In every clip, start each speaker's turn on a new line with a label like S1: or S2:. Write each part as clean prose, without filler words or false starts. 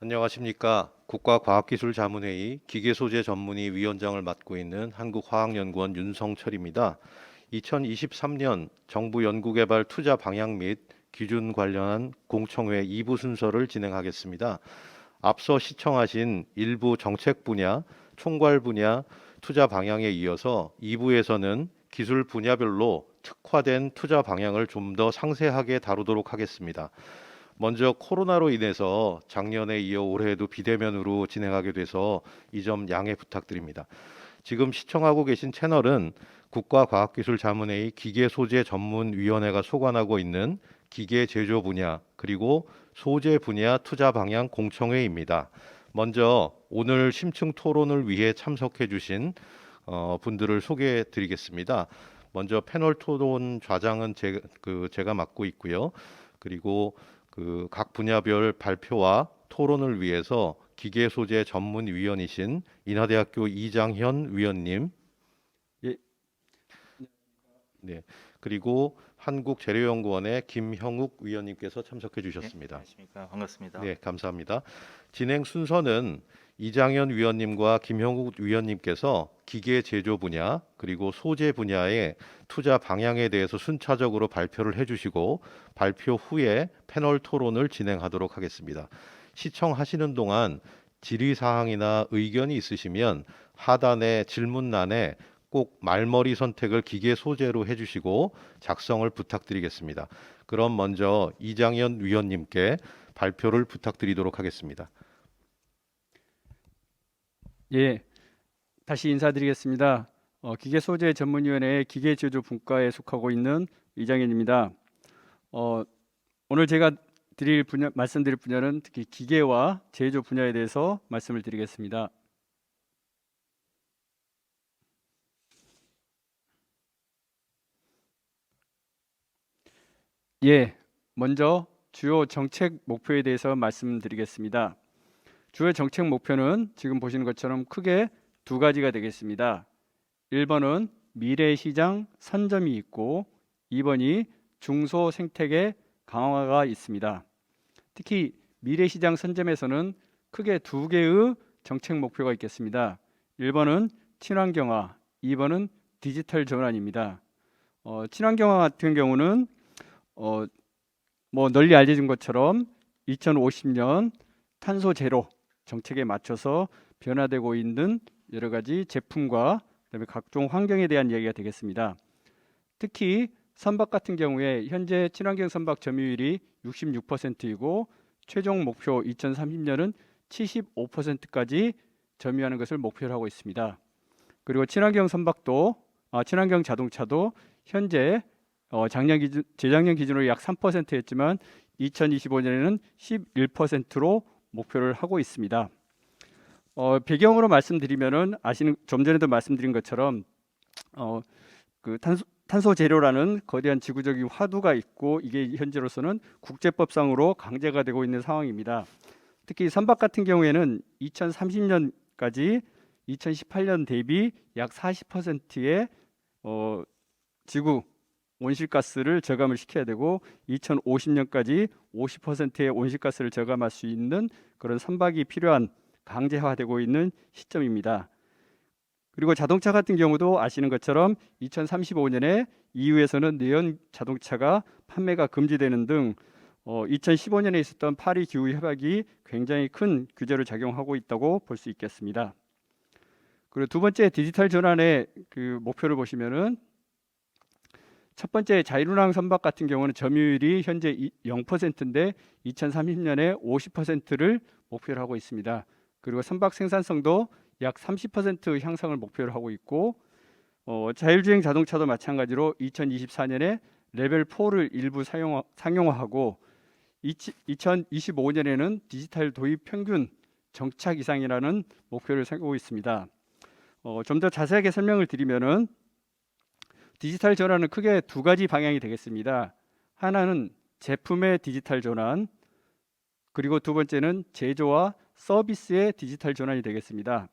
S1: 안녕하십니까. 국가과학기술자문회의 기계소재전문의 위원장을 맡고 있는 한국화학연구원 윤성철입니다. 2023년 정부 연구개발 투자 방향 및 기준 관련한 공청회 2부 순서를 진행하겠습니다. 앞서 시청하신 일부 정책 분야, 총괄 분야 투자 방향에 이어서 2부에서는 기술 분야별로 특화된 투자 방향을 좀 더 상세하게 다루도록 하겠습니다. 먼저 코로나로 인해서 작년에 이어 올해에도 비대면으로 진행하게 돼서 이 점 양해 부탁드립니다. 지금 시청하고 계신 채널은 국가과학기술자문회의 기계소재전문위원회가 소관하고 있는 기계 제조 분야 그리고 소재 분야 투자 방향 공청회입니다. 먼저 오늘 심층 토론을 위해 참석해 주신 분들을 소개해 드리겠습니다. 먼저 패널 토론 좌장은 제가 맡고 있고요. 그리고 각 분야별 발표와 토론을 위해서 기계소재 전문위원이신 인하대학교 이장현 위원님,
S2: 예,
S1: 네, 그리고 한국재료연구원의 김형욱 위원님께서 참석해
S3: 네,
S1: 주셨습니다.
S3: 안녕하십니까. 반갑습니다.
S1: 네, 감사합니다. 진행 순서는 이장현 위원님과 김형욱 위원님께서 기계 제조 분야 그리고 소재 분야의 투자 방향에 대해서 순차적으로 발표를 해주시고 발표 후에 패널 토론을 진행하도록 하겠습니다. 시청하시는 동안 질의사항이나 의견이 있으시면 하단의 질문란에 꼭 말머리 선택을 기계 소재로 해주시고 작성을 부탁드리겠습니다. 그럼 먼저 이장현 위원님께 발표를 부탁드리도록 하겠습니다.
S2: 예, 다시 인사드리겠습니다. 기계소재전문위원회의 기계제조 분과에 속하고 있는 이장현입니다. 오늘 제가 말씀드릴 분야는 특히 기계와 제조 분야에 대해서 말씀을 드리겠습니다. 예, 먼저 주요 정책 목표에 대해서 말씀드리겠습니다. 주요 정책 목표는 지금 보시는 것처럼 크게 두 가지가 되겠습니다. 1번은 미래시장 선점이 있고 2번이 중소생태계 강화가 있습니다. 특히 미래시장 선점에서는 크게 두 개의 정책 목표가 있겠습니다. 1번은 친환경화, 2번은 디지털 전환입니다. 친환경화 같은 경우는 널리 알려진 것처럼 2050년 탄소 제로 정책에 맞춰서 변화되고 있는 여러 가지 제품과 그다음에 각종 환경에 대한 이야기가 되겠습니다. 특히 선박 같은 경우에 현재 친환경 선박 점유율이 66%이고 최종 목표 2030년은 75%까지 점유하는 것을 목표로 하고 있습니다. 그리고 친환경 자동차도 현재 재작년 기준으로 약 3%였지만 2025년에는 11%로 목표를 하고 있습니다. 배경으로 말씀드리면은 좀 전에도 말씀드린 것처럼 탄소 제로라는 거대한 지구적인 화두가 있고 이게 현재로서는 국제법상으로 강제가 되고 있는 상황입니다. 특히 선박 같은 경우에는 2030년까지 2018년 대비 약 40%의 지구 온실가스를 저감을 시켜야 되고 2050년까지 50%의 온실가스를 저감할 수 있는 그런 선박이 필요한 강제화되고 있는 시점입니다. 그리고 자동차 같은 경우도 아시는 것처럼 2035년에 EU에서는 내연 자동차가 판매가 금지되는 등 2015년에 있었던 파리 기후 협약이 굉장히 큰 규제를 작용하고 있다고 볼 수 있겠습니다. 그리고 두 번째 디지털 전환의 목표를 보시면은 첫 번째 자율운항 선박 같은 경우는 점유율이 현재 0%인데 2030년에 50%를 목표로 하고 있습니다. 그리고 선박 생산성도 약 30% 향상을 목표로 하고 있고 자율주행 자동차도 마찬가지로 2024년에 레벨 4를 일부 상용화하고 2025년에는 디지털 도입 평균 정착 이상이라는 목표를 세우고 있습니다. 좀 더 자세하게 설명을 드리면은 디지털 전환은 크게 두 가지 방향이 되겠습니다. 하나는 제품의 디지털 전환, 그리고 두 번째는 제조와 서비스의 디지털 전환이 되겠습니다.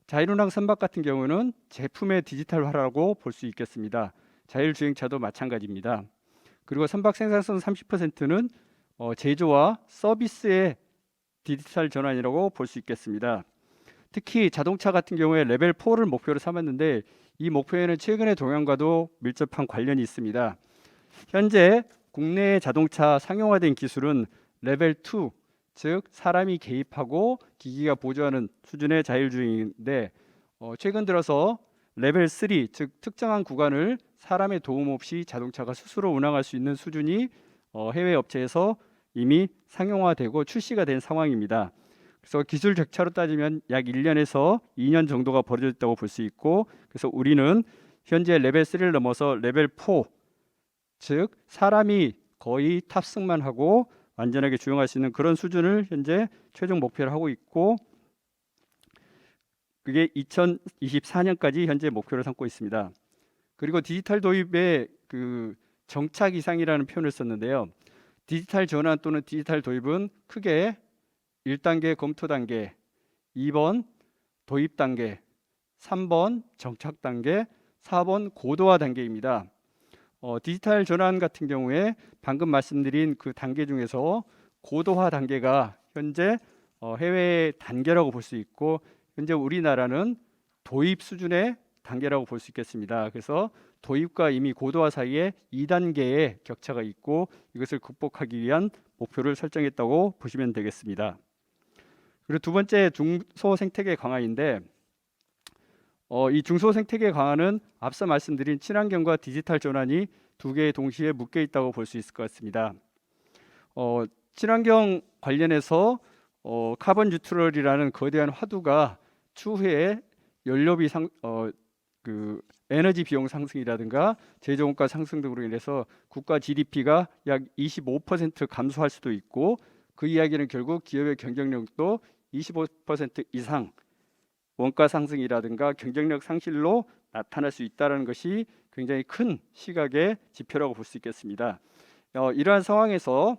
S2: 자율운항 선박 같은 경우는 제품의 디지털화라고 볼 수 있겠습니다. 자율주행차도 마찬가지입니다. 그리고 선박 생산성 30%는 제조와 서비스의 디지털 전환이라고 볼 수 있겠습니다. 특히 자동차 같은 경우에 레벨 4를 목표로 삼았는데 이 목표에는 최근의 동향과도 밀접한 관련이 있습니다. 현재 국내의 자동차 상용화된 기술은 레벨 2, 즉 사람이 개입하고 기기가 보조하는 수준의 자율주행인데 최근 들어서 레벨 3, 즉 특정한 구간을 사람의 도움 없이 자동차가 스스로 운항할 수 있는 수준이 해외 업체에서 이미 상용화되고 출시가 된 상황입니다. 그래서 기술 격차로 따지면 약 1년에서 2년 정도가 벌어졌다고 볼 수 있고, 그래서 우리는 현재 레벨 3를 넘어서 레벨 4, 즉 사람이 거의 탑승만 하고 안전하게 주행할 수 있는 그런 수준을 현재 최종 목표로 하고 있고, 그게 2024년까지 현재 목표를 삼고 있습니다. 그리고 디지털 도입의 그 정착 이상이라는 표현을 썼는데요. 디지털 전환 또는 디지털 도입은 크게 1단계 검토 단계, 2번 도입 단계, 3번 정착 단계, 4번 고도화 단계입니다. 디지털 전환 같은 경우에 방금 말씀드린 그 단계 중에서 고도화 단계가 현재 해외 단계라고 볼 수 있고, 현재 우리나라는 도입 수준의 단계라고 볼 수 있겠습니다. 그래서 도입과 이미 고도화 사이에 2단계의 격차가 있고, 이것을 극복하기 위한 목표를 설정했다고 보시면 되겠습니다. 그리고 두 번째 중소생태계 강화인데, 이 중소생태계 강화는 앞서 말씀드린 친환경과 디지털 전환이 두 개의 동시에 묶여 있다고 볼 수 있을 것 같습니다. 친환경 관련해서 카본 뉴트럴이라는 거대한 화두가 추후에 연료비 그 에너지 비용 상승이라든가 제조 원가 상승 등으로 인해서 국가 GDP가 약 25% 감소할 수도 있고, 그 이야기는 결국 기업의 경쟁력도 25% 이상 원가 상승이라든가 경쟁력 상실로 나타날 수 있다는 것이 굉장히 큰 시각의 지표라고 볼 수 있겠습니다. 이러한 상황에서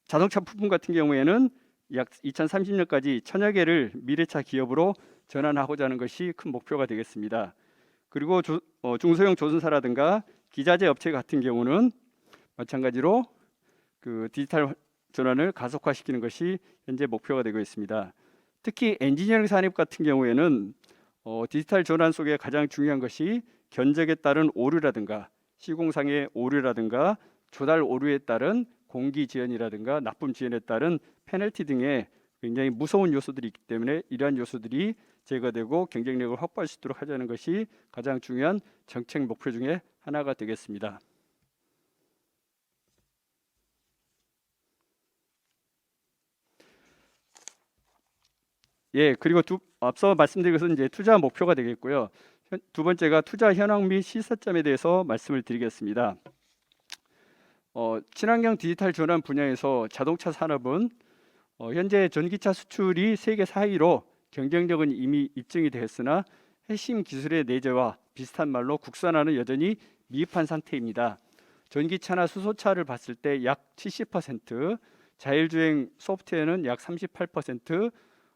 S2: 자동차 부품 같은 경우에는 약 2030년까지 천여 개를 미래차 기업으로 전환하고자 하는 것이 큰 목표가 되겠습니다. 그리고 중소형 조선사라든가 기자재 업체 같은 경우는 마찬가지로 그 디지털 전환을 가속화시키는 것이 현재 목표가 되고 있습니다. 특히 엔지니어링 산업 같은 경우에는 디지털 전환 속에 가장 중요한 것이 견적에 따른 오류라든가 시공상의 오류라든가 조달 오류에 따른 공기 지연이라든가 납품 지연에 따른 페널티 등의 굉장히 무서운 요소들이 있기 때문에 이러한 요소들이 제거되고 경쟁력을 확보할 수 있도록 하자는 것이 가장 중요한 정책 목표 중에 하나가 되겠습니다. 예, 그리고 앞서 말씀드린 것은 이제 투자 목표가 되겠고요. 두 번째가 투자 현황 및 시사점에 대해서 말씀을 드리겠습니다. 친환경 디지털 전환 분야에서 자동차 산업은 현재 전기차 수출이 세계 4위로 경쟁력은 이미 입증이 되었으나 핵심 기술의 내재와 비슷한 말로 국산화는 여전히 미흡한 상태입니다. 전기차나 수소차를 봤을 때 약 70%, 자율주행 소프트웨어는 약 38%,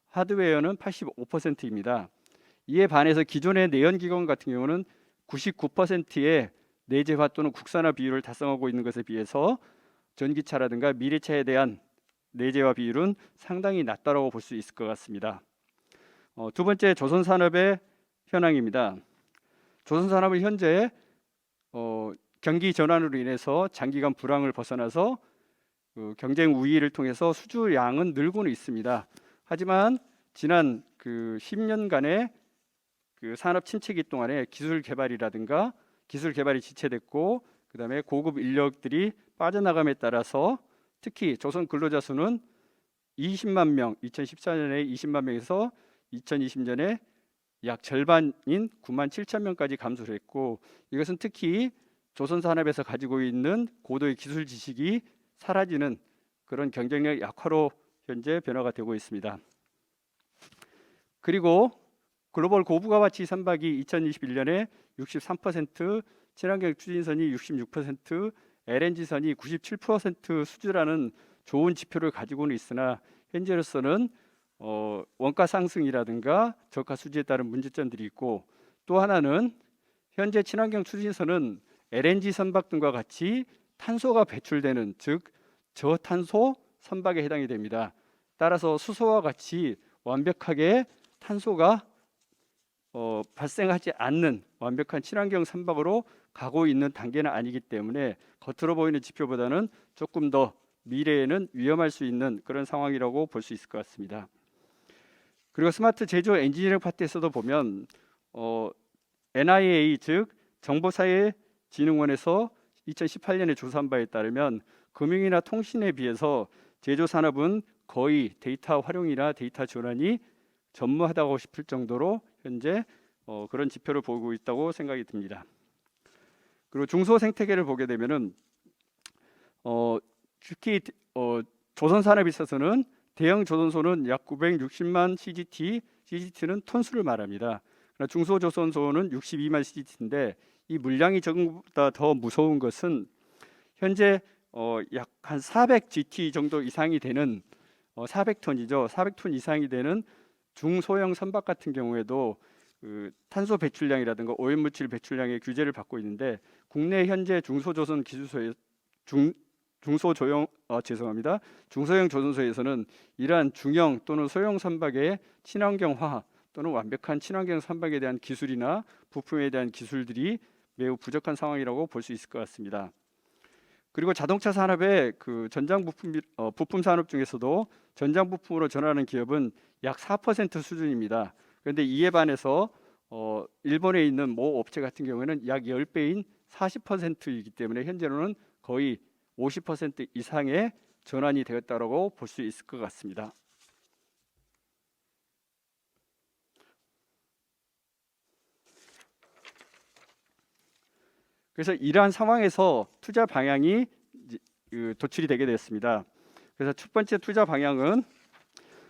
S2: 하드웨어는 85%입니다. 이에 반해서 기존의 내연기관 같은 경우는 99%의 내재화 또는 국산화 비율을 달성하고 있는 것에 비해서 전기차라든가 미래차에 대한 내재화 비율은 상당히 낮다고 볼 수 있을 것 같습니다. 두 번째, 조선산업의 현황입니다. 조선산업은 현재 경기 전환으로 인해서 장기간 불황을 벗어나서 경쟁 우위를 통해서 수주량은 늘고는 있습니다. 하지만 지난 그 10년간의 그 산업 침체기 동안에 기술 개발이 지체됐고, 그다음에 고급 인력들이 빠져나감에 따라서 특히 조선 근로자 수는 20만 명, 2014년에 20만 명에서 2020년에 약 절반인 9만 7천 명까지 감소를 했고, 이것은 특히 조선 산업에서 가지고 있는 고도의 기술 지식이 사라지는 그런 경쟁력 약화로 현재 변화가 되고 있습니다. 그리고 글로벌 고부가가치 선박이 2021년에 63%, 친환경 추진선이 66%, LNG선이 97% 수주라는 좋은 지표를 가지고는 있으나 현재로서는 원가 상승이라든가 저가 수지에 따른 문제점들이 있고, 또 하나는 현재 친환경 추진선은 LNG 선박 등과 같이 탄소가 배출되는, 즉 저탄소 선박에 해당이 됩니다. 따라서 수소와 같이 완벽하게 탄소가 발생하지 않는 완벽한 친환경 선박으로 가고 있는 단계는 아니기 때문에 겉으로 보이는 지표보다는 조금 더 미래에는 위험할 수 있는 그런 상황이라고 볼 수 있을 것 같습니다. 그리고 스마트 제조 엔지니어링 파트에서도 보면 NIA 즉 정보사회진흥원에서 2018년에 조사한 바에 따르면 금융이나 통신에 비해서 제조 산업은 거의 데이터 활용이나 데이터 전환이 전무하다고 싶을 정도로 현재 그런 지표를 보고 있다고 생각이 듭니다. 그리고 중소 생태계를 보게 되면은 특히 조선 산업에 있어서는 대형 조선소는 약 960만 CGT, CGT는 톤수를 말합니다. 그러나 중소조선소는 62만 CGT인데 이 물량이 적은 것보다 더 무서운 것은 현재 약 한 400GT 정도 이상이 되는 400톤이죠. 400톤 이상이 되는 중소형 선박 같은 경우에도 그 탄소 배출량이라든가 오염물질 배출량의 규제를 받고 있는데 국내 현재 중소조선 기술소에 중소형 조선소에서는 이러한 중형 또는 소형 선박의 친환경화 또는 완벽한 친환경 선박에 대한 기술이나 부품에 대한 기술들이 매우 부족한 상황이라고 볼 수 있을 것 같습니다. 그리고 자동차 산업의 그 전장 부품 산업 중에서도 전장 부품으로 전환하는 기업은 약 4% 수준입니다. 그런데 이에 반해서 일본에 있는 모 업체 같은 경우에는 약 10배인 40%이기 때문에 현재로는 거의 50% 이상의 전환이 되었다고 볼 수 있을 것 같습니다. 그래서 이러한 상황에서 투자 방향이 도출이 되게 됐습니다. 그래서 첫 번째 투자 방향은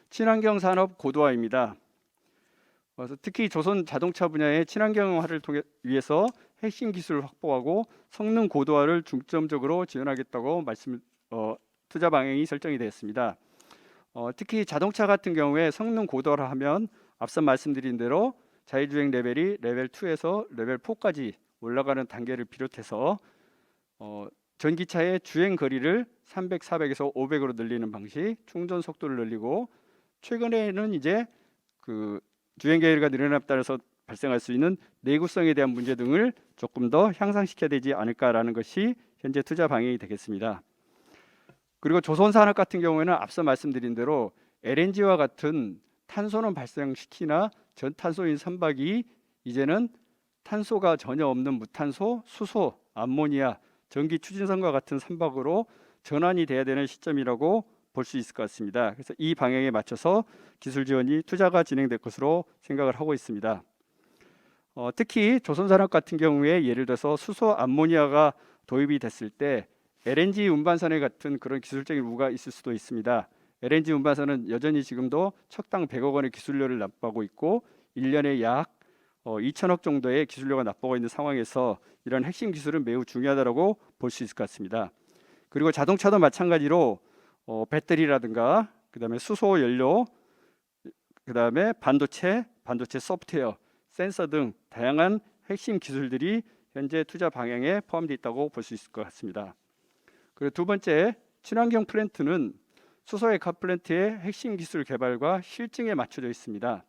S2: 친환경 산업 고도화입니다. 그래서 특히 조선 자동차 분야의 친환경화를 위해서 핵심 기술을 확보하고 성능 고도화를 중점적으로 지원하겠다고 투자 방향이 설정이 되었습니다. 특히 자동차 같은 경우에 성능 고도화를 하면 앞서 말씀드린 대로 자율주행 레벨이 레벨 2에서 레벨 4까지 올라가는 단계를 비롯해서 전기차의 주행 거리를 300, 400에서 500으로 늘리는 방식, 충전 속도를 늘리고 최근에는 이제 그 주행 거리가 늘어남에 따라서 발생할 수 있는 내구성에 대한 문제 등을 조금 더 향상시켜야 되지 않을까라는 것이 현재 투자 방향이 되겠습니다. 그리고 조선산업 같은 경우에는 앞서 말씀드린 대로 LNG와 같은 탄소는 발생시키나 전탄소인 선박이 이제는 탄소가 전혀 없는 무탄소, 수소, 암모니아, 전기 추진선과 같은 선박으로 전환이 돼야 되는 시점이라고 볼 수 있을 것 같습니다. 그래서 이 방향에 맞춰서 기술 지원이 투자가 진행될 것으로 생각을 하고 있습니다. 특히 조선산업 같은 경우에 예를 들어서 수소, 암모니아가 도입이 됐을 때 LNG 운반선에 같은 그런 기술적인 우가 있을 수도 있습니다. LNG 운반선은 여전히 지금도 척당 100억 원의 기술료를 납부하고 있고 1년에 약 2천억 정도의 기술료가 납부하고 있는 상황에서 이런 핵심 기술은 매우 중요하다고 볼 수 있을 것 같습니다. 그리고 자동차도 마찬가지로 배터리라든가 그다음에 수소 연료, 그다음에 반도체 소프트웨어, 센서 등 다양한 핵심 기술들이 현재 투자 방향에 포함되어 있다고 볼 수 있을 것 같습니다. 그리고 두 번째, 친환경 플랜트는 수소액화 플랜트의 핵심 기술 개발과 실증에 맞춰져 있습니다.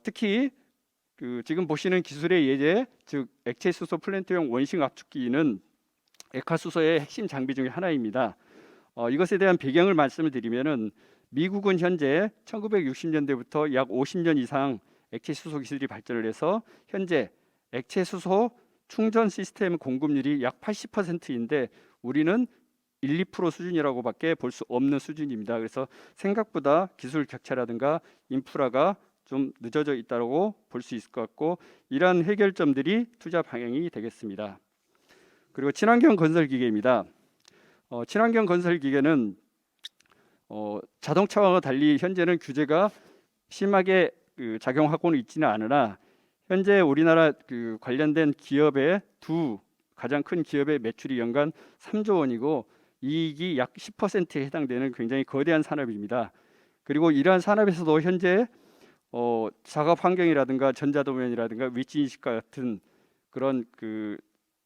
S2: 특히 지금 보시는 기술의 예제, 즉 액체 수소 플랜트용 원심 압축기는 액화수소의 핵심 장비 중에 하나입니다. 이것에 대한 배경을 말씀을 드리면은 미국은 현재 1960년대부터 약 50년 이상 액체 수소 기술이 발전을 해서 현재 액체 수소 충전 시스템 공급률이 약 80%인데 우리는 1, 2% 수준이라고밖에 볼 수 없는 수준입니다. 그래서 생각보다 기술 격차라든가 인프라가 좀 늦어져 있다고 볼 수 있을 것 같고 이러한 해결점들이 투자 방향이 되겠습니다. 그리고 친환경 건설 기계입니다. 친환경 건설 기계는 자동차와 달리 현재는 규제가 심하게 작용하고는 있지는 않으나 현재 우리나라 관련된 기업의 가장 큰 기업의 매출이 연간 3조 원이고 이익이 약 10%에 해당되는 굉장히 거대한 산업입니다. 그리고 이러한 산업에서도 현재 작업 환경이라든가 전자도면이라든가 위치인식과 같은 그런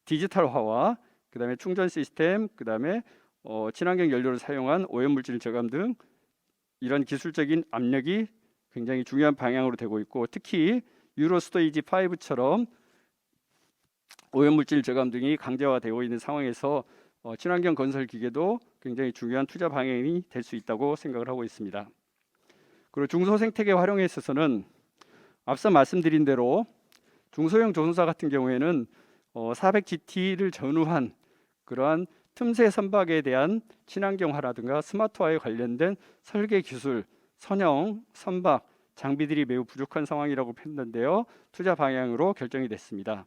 S2: 디지털화와 그다음에 충전 시스템, 그다음에 친환경 연료를 사용한 오염물질 저감 등 이런 기술적인 압력이 굉장히 중요한 방향으로 되고 있고, 특히 유로 스테이지 5처럼 오염물질 저감 등이 강제화되고 있는 상황에서 친환경 건설 기계도 굉장히 중요한 투자 방향이 될 수 있다고 생각을 하고 있습니다. 그리고 중소생태계 활용에 있어서는 앞서 말씀드린 대로 중소형 조선사 같은 경우에는 400GT를 전후한 그러한 틈새 선박에 대한 친환경화라든가 스마트화에 관련된 설계 기술, 선형, 선박, 장비들이 매우 부족한 상황이라고 했는데요. 투자 방향으로 결정이 됐습니다.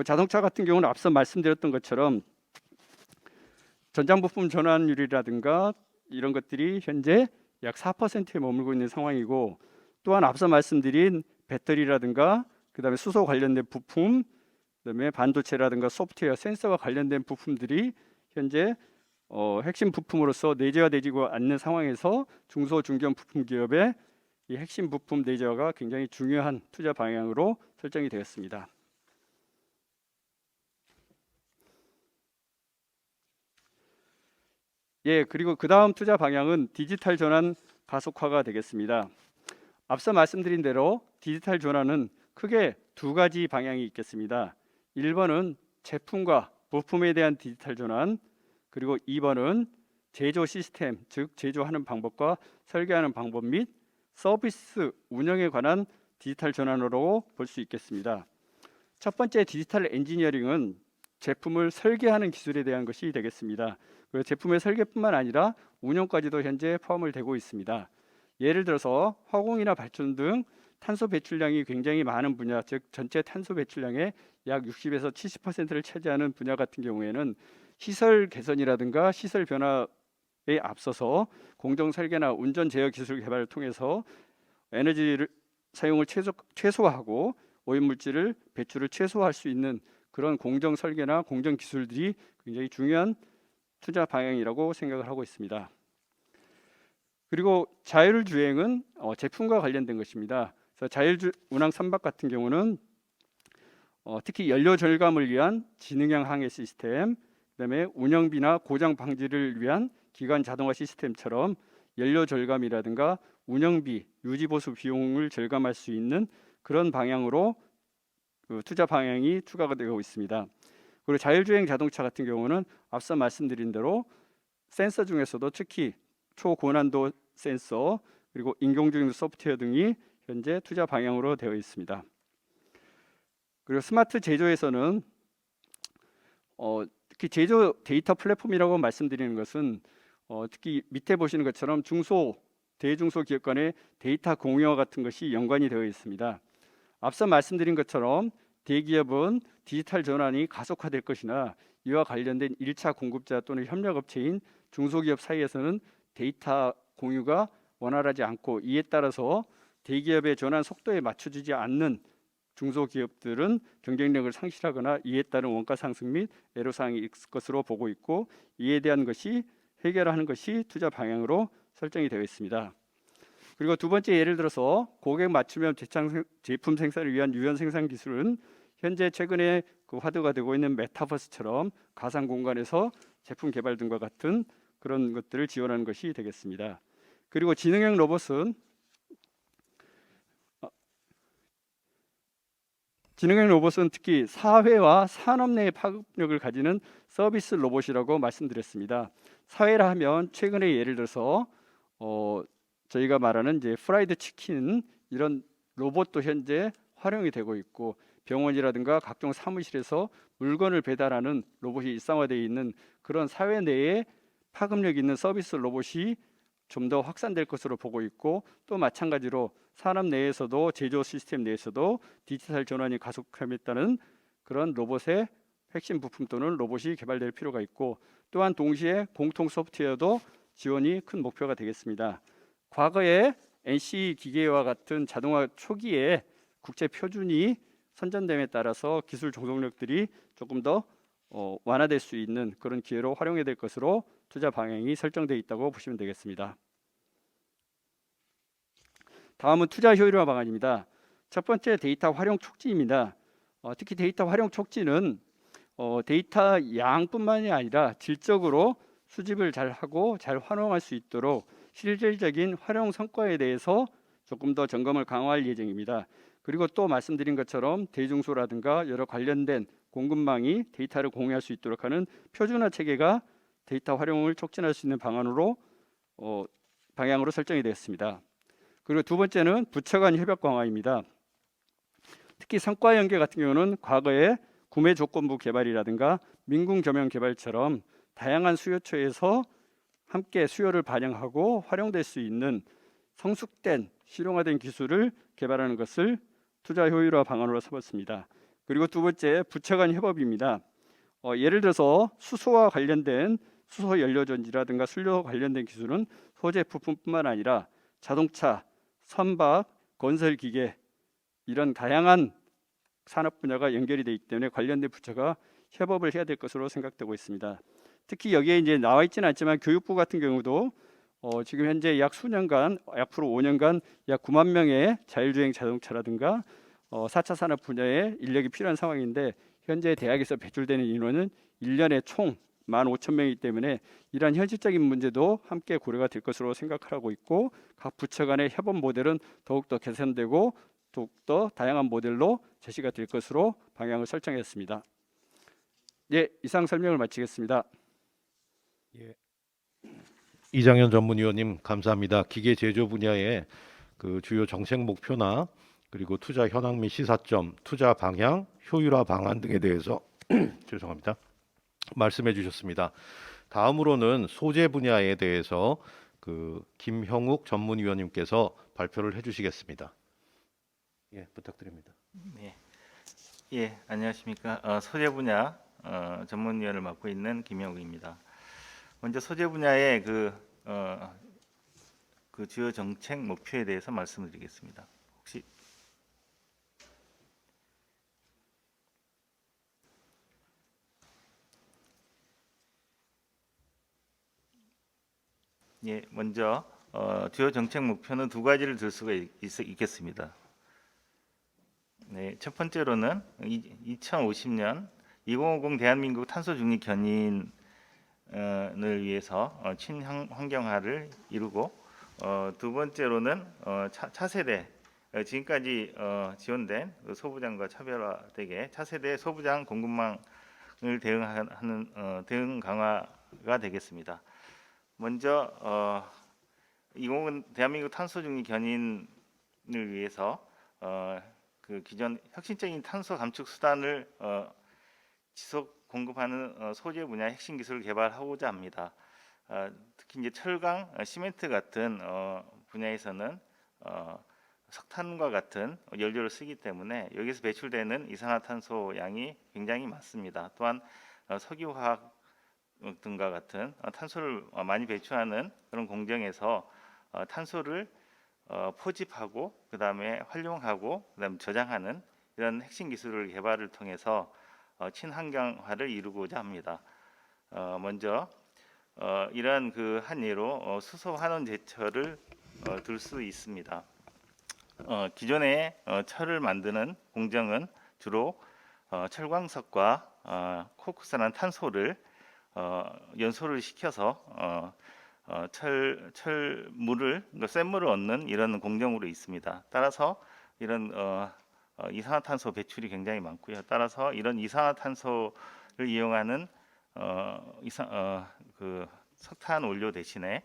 S2: 자동차 같은 경우는 앞서 말씀드렸던 것처럼 전장 부품 전환율이라든가 이런 것들이 현재 약 4%에 머물고 있는 상황이고, 또한 앞서 말씀드린 배터리라든가 그다음에 수소 관련된 부품, 그다음에 반도체라든가 소프트웨어, 센서와 관련된 부품들이 현재 핵심 부품으로서 내재화되지 않는 상황에서 중소 중견 부품 기업의 이 핵심 부품 내재화가 굉장히 중요한 투자 방향으로 설정이 되었습니다. 그리고 그 다음 투자 방향은 디지털 전환 가속화가 되겠습니다. 앞서 말씀드린 대로 디지털 전환은 크게 두 가지 방향이 있겠습니다. 1번은 제품과 부품에 대한 디지털 전환, 그리고 2번은 제조 시스템, 즉 제조하는 방법과 설계하는 방법 및 서비스 운영에 관한 디지털 전환으로 볼 수 있겠습니다. 첫 번째 디지털 엔지니어링은 제품을 설계하는 기술에 대한 것이 되겠습니다. 그리고 제품의 설계뿐만 아니라 운영까지도 현재 포함을 되고 있습니다. 예를 들어서 화공이나 발전 등 탄소 배출량이 굉장히 많은 분야, 즉 전체 탄소 배출량의 약 60에서 70%를 차지하는 분야 같은 경우에는 시설 개선이라든가 시설 변화에 앞서서 공정 설계나 운전 제어 기술 개발을 통해서 에너지를 사용을 최소화하고 오염물질을 배출을 최소화할 수 있는 그런 공정 설계나 공정 기술들이 굉장히 중요한 투자 방향이라고 생각을 하고 있습니다. 그리고 자율주행은 제품과 관련된 것입니다. 그래서 자율운항 선박 같은 경우는 특히 연료 절감을 위한 지능형 항해 시스템, 그다음에 운영비나 고장 방지를 위한 기관 자동화 시스템처럼 연료 절감이라든가 운영비, 유지 보수 비용을 절감할 수 있는 그런 방향으로 투자 방향이 추가가 되고 있습니다. 그리고 자율주행 자동차 같은 경우는 앞서 말씀드린 대로 센서 중에서도 특히 초고난도 센서, 그리고 인공지능 소프트웨어 등이 현재 투자 방향으로 되어 있습니다. 그리고 스마트 제조에서는 특히 제조 데이터 플랫폼이라고 말씀드리는 것은 특히 밑에 보시는 것처럼 대중소 기업 간의 데이터 공유와 같은 것이 연관이 되어 있습니다. 앞서 말씀드린 것처럼 대기업은 디지털 전환이 가속화될 것이나 이와 관련된 1차 공급자 또는 협력업체인 중소기업 사이에서는 데이터 공유가 원활하지 않고, 이에 따라서 대기업의 전환 속도에 맞춰지지 않는 중소기업들은 경쟁력을 상실하거나 이에 따른 원가 상승 및 애로사항이 있을 것으로 보고 있고, 이에 대한 것이 해결하는 것이 투자 방향으로 설정이 되어 있습니다. 그리고 두 번째 예를 들어서 고객 맞춤형 제품 생산을 위한 유연 생산 기술은 현재 최근에 화두가 되고 있는 메타버스처럼 가상 공간에서 제품 개발 등과 같은 그런 것들을 지원하는 것이 되겠습니다. 그리고 지능형 로봇은 특히 사회와 산업 내의 파급력을 가지는 서비스 로봇이라고 말씀드렸습니다. 사회라 하면 최근에 예를 들어서 저희가 말하는 이제 프라이드 치킨, 이런 로봇도 현재 활용이 되고 있고, 병원이라든가 각종 사무실에서 물건을 배달하는 로봇이 일상화되어 있는 그런 사회 내에 파급력 있는 서비스 로봇이 좀 더 확산될 것으로 보고 있고, 또 마찬가지로 산업 내에서도 제조 시스템 내에서도 디지털 전환이 가속함에 따른 그런 로봇의 핵심 부품 또는 로봇이 개발될 필요가 있고, 또한 동시에 공통 소프트웨어도 지원이 큰 목표가 되겠습니다. 과거에 NC 기계와 같은 자동화 초기에 국제 표준이 선전됨에 따라서 기술 종속력들이 조금 더 완화될 수 있는 그런 기회로 활용해야 될 것으로 투자 방향이 설정되어 있다고 보시면 되겠습니다. 다음은 투자 효율화 방안입니다. 첫 번째, 데이터 활용 촉진입니다. 특히 데이터 활용 촉진은 데이터 양뿐만이 아니라 질적으로 수집을 잘 하고 잘 활용할 수 있도록 실질적인 활용 성과에 대해서 조금 더 점검을 강화할 예정입니다. 그리고 또 말씀드린 것처럼 대중소라든가 여러 관련된 공급망이 데이터를 공유할 수 있도록 하는 표준화 체계가 데이터 활용을 촉진할 수 있는 방향으로 설정이 되었습니다. 그리고 두 번째는 부처 간 협약 강화입니다. 특히 성과 연계 같은 경우는 과거에 구매 조건부 개발이라든가 민궁 겸용 개발처럼 다양한 수요처에서 함께 수요를 반영하고 활용될 수 있는 성숙된 실용화된 기술을 개발하는 것을 투자 효율화 방안으로 삼았습니다. 그리고 두 번째, 부처 간 협업입니다. 예를 들어서 수소와 관련된 수소 연료 전지라든가 순료 관련된 기술은 소재 부품뿐만 아니라 자동차, 선박, 건설 기계 이런 다양한 산업 분야가 연결이 되기 때문에 관련된 부처가 협업을 해야 될 것으로 생각되고 있습니다. 특히 여기에 이제 나와 있지는 않지만 교육부 같은 경우도 지금 현재 약 수년간, 앞으로 5년간 약 9만 명의 자율주행 자동차라든가 4차 산업 분야에 인력이 필요한 상황인데 현재 대학에서 배출되는 인원은 1년에 총 15,000명이기 때문에 이러한 현실적인 문제도 함께 고려가 될 것으로 생각하고 있고 각 부처 간의 협업 모델은 더욱더 개선되고 더욱더 다양한 모델로 제시가 될 것으로 방향을 설정했습니다. 예, 이상 설명을 마치겠습니다.
S1: 예. 이장현 전문위원님 감사합니다. 기계 제조 분야의 그 주요 정책 목표나 그리고 투자 현황 및 시사점, 투자 방향, 효율화 방안 등에 대해서 죄송합니다. 말씀해 주셨습니다. 다음으로는 소재 분야에 대해서 그 김형욱 전문위원님께서 발표를 해 주시겠습니다. 예, 부탁드립니다.
S3: 네. 예, 안녕하십니까. 소재 분야 전문위원을 맡고 있는 김영욱입니다. 먼저 소재 분야의 그 주요 정책 목표에 대해서 말씀드리겠습니다. 혹시 예, 먼저 주요 정책 목표는 두 가지를 들 수가 있겠습니다. 네, 첫 번째로는 2050년 2050 대한민국 탄소 중립 견인을 위해서 친환경화를 이루고 두 번째로는 차세대 지금까지 지원된 소부장과 차별화되게 차세대 소부장 공급망을 대응하는 대응 강화가 되겠습니다. 먼저 2050 대한민국 탄소 중립 견인을 위해서 그 기존 혁신적인 탄소 감축 수단을 지속 공급하는 소재 분야 핵심 기술을 개발하고자 합니다. 특히 이제 철강, 시멘트 같은 분야에서는 석탄과 같은 연료를 쓰기 때문에 여기서 배출되는 이산화탄소 양이 굉장히 많습니다. 또한 석유화학 등과 같은 탄소를 많이 배출하는 그런 공정에서 탄소를 포집하고 그다음에 활용하고 그다음 저장하는 이런 핵심 기술을 개발을 통해서 친환경화를 이루고자 합니다. 먼저 이러한 그 한 예로 수소 환원 제철을 들 수 있습니다. 기존에 철을 만드는 공정은 주로 철광석과 코크스라는 탄소를 연소를 시켜서 철물을 쇳물을 얻는 이런 공정으로 있습니다. 따라서 이런 이산화탄소 배출이 굉장히 많고요. 따라서 이런 이산화탄소를 이용하는 그 석탄 원료 대신에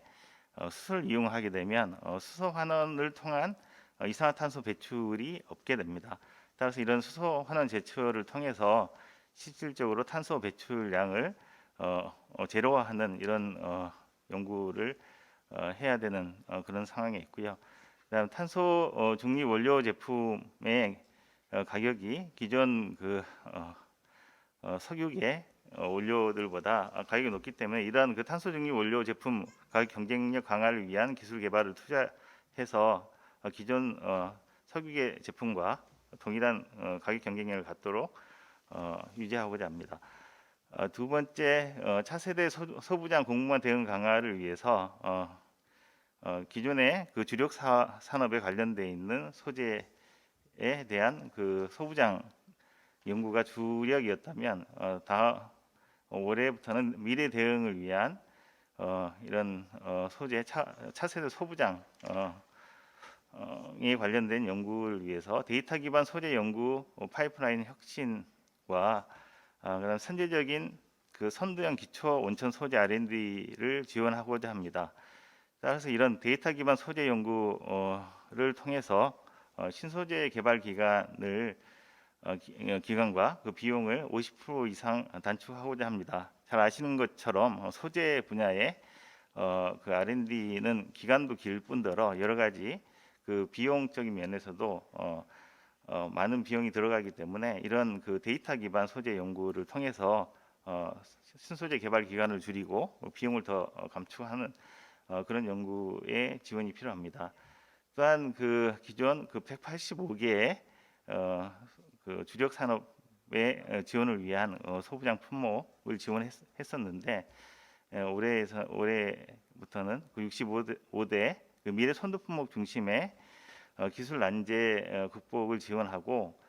S3: 수소를 이용하게 되면 수소 환원을 통한 이산화탄소 배출이 없게 됩니다. 따라서 이런 수소 환원 제철을 통해서 실질적으로 탄소 배출량을 제로화하는 이런 연구를 해야 되는 그런 상황에 있고요. 그다음 탄소 중립 원료 제품의 가격이 기존 그 석유계 원료들보다 가격이 높기 때문에 이러한 그 탄소 중립 원료 제품 가격 경쟁력 강화를 위한 기술 개발을 투자해서 기존 석유계 제품과 동일한 가격 경쟁력을 갖도록 유지하고자 합니다. 두 번째, 차세대 소부장 공급망 대응 강화를 위해서 기존의 그 주력 산업에 관련돼 있는 소재에 대한 그 소부장 연구가 주력이었다면 올해부터는 미래 대응을 위한 이런 소재 차세대 소부장 에 관련된 연구를 위해서 데이터 기반 소재 연구 파이프라인 혁신과 그다음 선제적인 그 선두형 기초 원천 소재 R&D를 지원하고자 합니다. 따라서 이런 데이터 기반 소재 연구를 통해서 신소재 개발 기간과 그 비용을 50% 이상 단축하고자 합니다. 잘 아시는 것처럼 소재 분야의 그 R&D는 기간도 길 뿐더러 여러 가지 그 비용적인 면에서도 많은 비용이 들어가기 때문에 이런 그 데이터 기반 소재 연구를 통해서 신소재 개발 기간을 줄이고 비용을 더 감축하는 그런 연구에 지원이 필요합니다. 또한 그 기존 그 185개의 그 주력 산업의 지원을 위한 소부장 품목을 지원했었는데 올해부터는 그 65대 그 미래 선도 품목 중심의 기술 난제 극복을 지원하고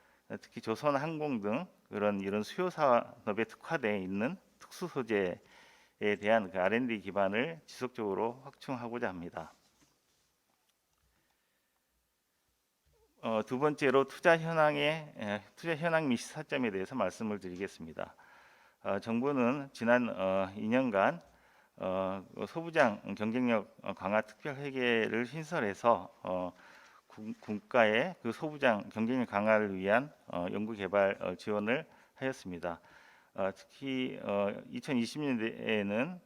S3: 특히 조선 항공 등 이런 수요 산업에 특화되어 있는 특수 소재에 대한 그 R&D 기반을 지속적으로 확충하고자 합니다. 두 번째로 투자 현황 및 시사점에 대해서 말씀을 드리겠습니다. 정부는 지난 2년간 소부장 경쟁력 강화 특별회계를 신설해서 국가의 그 소부장 경쟁력 강화를 위한 연구개발 지원을 하였습니다. 특히 2020년대에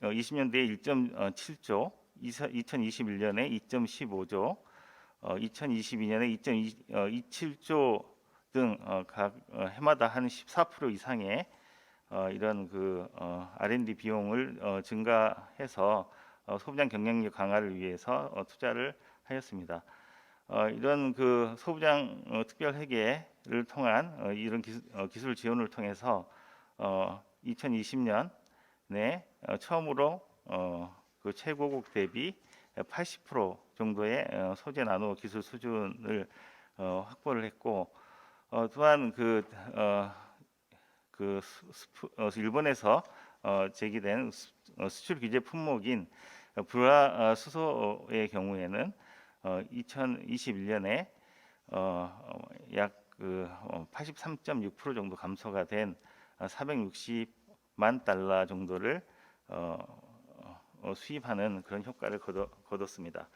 S3: 1.7조, 2021년에 2.15조, 2022년에 2.27조 등 각 해마다 한 14% 이상의 이런 그 R&D 비용을 증가해서 소부장 경쟁력 강화를 위해서 투자를 하였습니다. 이런 그 소부장 특별회계를 통한 이런 기술 지원을 통해서 2020년에 처음으로 그 최고국 대비 80% 정도의 소재 나노 기술 수준을 확보를 했고 또한 일본에서 제기된 수출 규제 품목인 불화 수소의 경우에는 2021년에 약 83.6% 정도 감소가 된 460만 달러 정도를 수입하는 그런 효과를 거뒀습니다.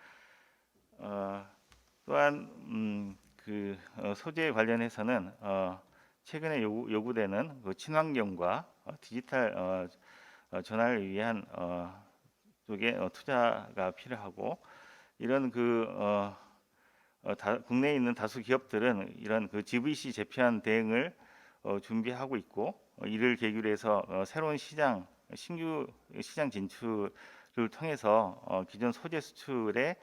S3: 또한 그 소재 관련해서는 최근에 요구되는 그 친환경과 디지털 전환을 위한 쪽에 투자가 필요하고 이런 국내에 있는 다수 기업들은 이런 그 GVC 제편 대응을 준비하고 있고 이를 계기로 해서 새로운 신규 시장 진출을 통해서 기존 소재 수출의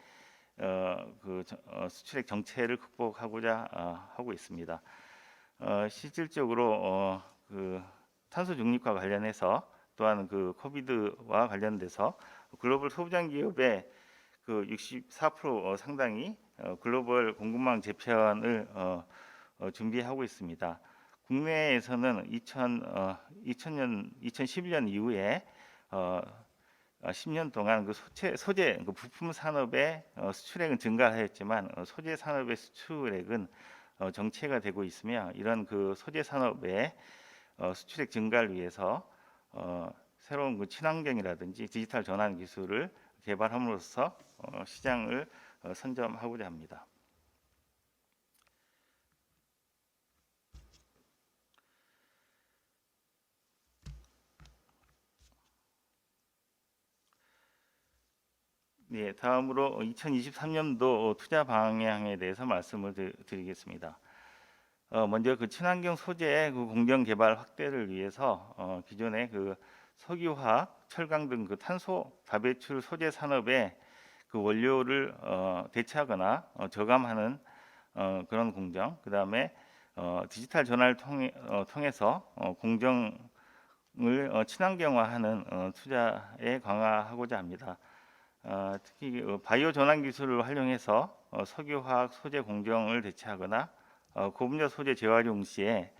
S3: 수출액 정체를 극복하고자 하고 있습니다. 실질적으로 그 탄소 중립과 관련해서 또한 그 코비드와 관련돼서 글로벌 소부장 기업의 그 64% 상당이 글로벌 공급망 재편을 준비하고 있습니다. 국내에서는 2011년 이후에 10년 동안 그 소재 그 부품 산업의 수출액은 증가하였지만 소재 산업의 수출액은 정체가 되고 있으며 이런 그 소재 산업의 수출액 증가를 위해서 새로운 그 친환경이라든지 디지털 전환 기술을 개발함으로써 시장을 선점하고자 합니다. 네, 다음으로 2023년도 투자 방향에 대해서 말씀을 드리겠습니다. 먼저 그 친환경 소재 그 공정 개발 확대를 위해서 기존의 그 석유화학, 철강 등 그 탄소 다배출 소재 산업의 그 원료를 대체하거나 저감하는 그런 공정, 그 다음에 디지털 전환을 통해서 공정을 친환경화하는 투자에 강화하고자 합니다. 특히 바이오 전환 기술을 활용해서 석유화학 소재 공정을 대체하거나 고분자 소재 재활용 시에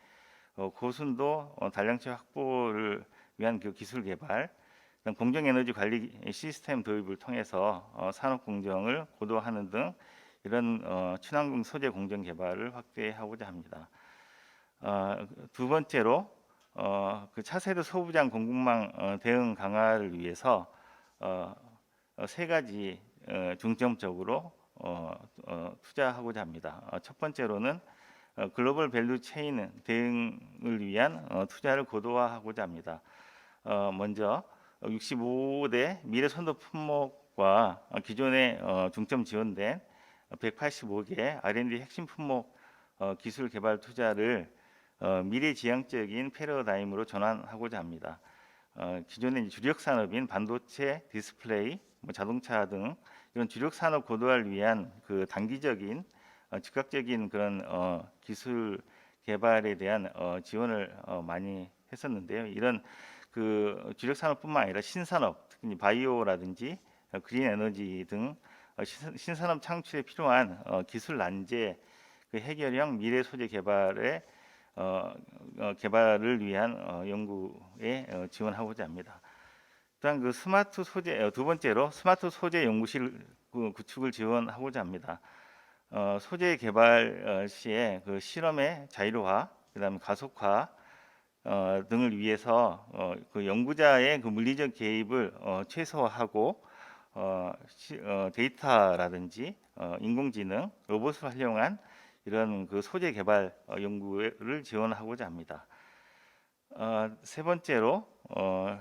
S3: 고순도 단량체 확보를 위한 그 기술 개발, 그다음 공정에너지 관리 시스템 도입을 통해서 산업 공정을 고도화하는 등 이런 친환경 소재 공정 개발을 확대하고자 합니다. 두 번째로 그 차세대 소부장 공급망 대응 강화를 위해서 세 가지 중점적으로 투자하고자 합니다. 첫 번째로는 글로벌 밸류 체인 대응을 위한 투자를 고도화하고자 합니다. 먼저 65대 미래 선도 품목과 기존에 중점 지원된 185개 R&D 핵심 품목 기술 개발 투자를 미래지향적인 패러다임으로 전환하고자 합니다. 기존의 주력 산업인 반도체, 디스플레이, 자동차 등 이런 주력 산업 고도화를 위한 그 단기적인 즉각적인 그런 기술 개발에 대한 지원을 많이 했었는데요. 이런 그 주력 산업뿐만 아니라 신산업, 특히 바이오라든지 그린 에너지 등 신산업 창출에 필요한 기술 난제 그 해결형 미래 소재 개발의 개발을 위한 연구에 지원하고자 합니다. 또한 그 스마트 소재 두 번째로 스마트 소재 연구실 구축을 지원하고자 합니다. 소재 개발 시에 그 실험의 자율화, 그다음에 가속화 등을 위해서 그 연구자의 그 물리적 개입을 최소화하고 데이터라든지 인공지능, 로봇을 활용한 이런 그 소재 개발 연구를 지원하고자 합니다. 세 번째로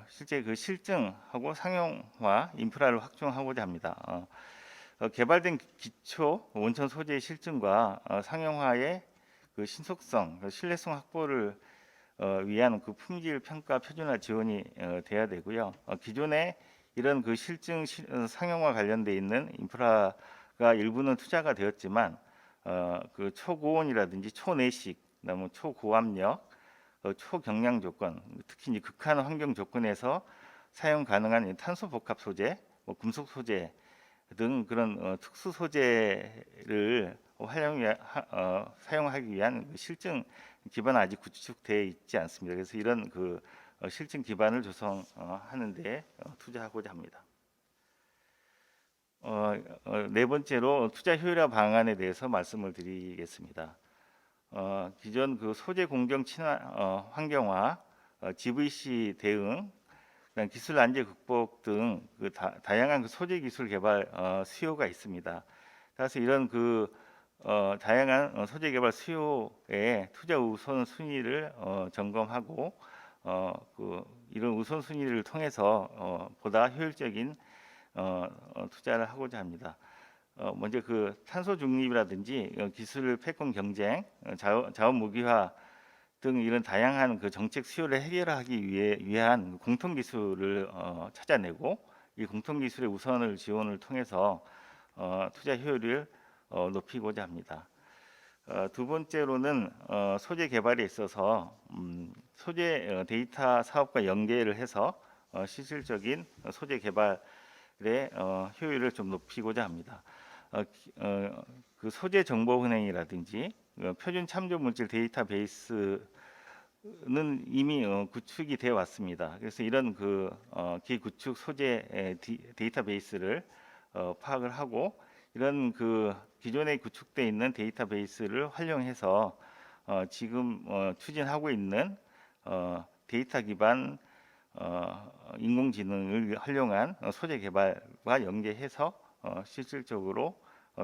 S3: 실제 그 실증하고 상용화 인프라를 확충하고자 합니다. 개발된 기초 원천 소재의 실증과 상용화의 그 신속성, 신뢰성 확보를 위한 그 품질 평가 표준화 지원이 돼야 되고요. 기존에 이런 그 실증 상용화 관련돼 있는 인프라가 일부는 투자가 되었지만 그 초고온이라든지 초내식, 그다음에 초고압력, 초경량 조건, 특히 이제 극한 환경 조건에서 사용 가능한 탄소 복합 소재, 금속 소재 등 그런 특수 소재를 사용하기 위한 실증 기반 아직 구축되어 있지 않습니다. 그래서 이런 그 실증 기반을 조성하는데 투자하고자 합니다. 네 번째로 투자 효율화 방안에 대해서 말씀을 드리겠습니다. 기존 그 소재 공정 친화 환경화, GVC 대응, 그다음 기술 난제 극복 등 그 다양한 그 소재 기술 개발 수요가 있습니다. 따라서 이런 그 다양한 소재 개발 수요에 투자 우선 순위를 점검하고 그 이런 우선 순위를 통해서 보다 효율적인 투자를 하고자 합니다. 먼저 그 탄소 중립이라든지 기술 패권 경쟁, 자원 무기화 등 이런 다양한 그 정책 수요를 해결하기 위한 공통 기술을 찾아내고 이 공통 기술의 우선을 지원을 통해서 투자 효율을 높이고자 합니다. 두 번째로는 소재 개발에 있어서 소재 데이터 사업과 연계를 해서 실질적인 소재 개발의 효율을 좀 높이고자 합니다. 그 소재 정보 은행이라든지 표준 참조 물질 데이터베이스는 이미 구축이 되어 왔습니다. 그래서 이런 그 기구축 소재 데이터베이스를 파악을 하고 이런 그 기존에 구축되어 있는 데이터베이스를 활용해서 지금 추진하고 있는 데이터 기반 인공지능을 활용한 소재 개발과 연계해서 실질적으로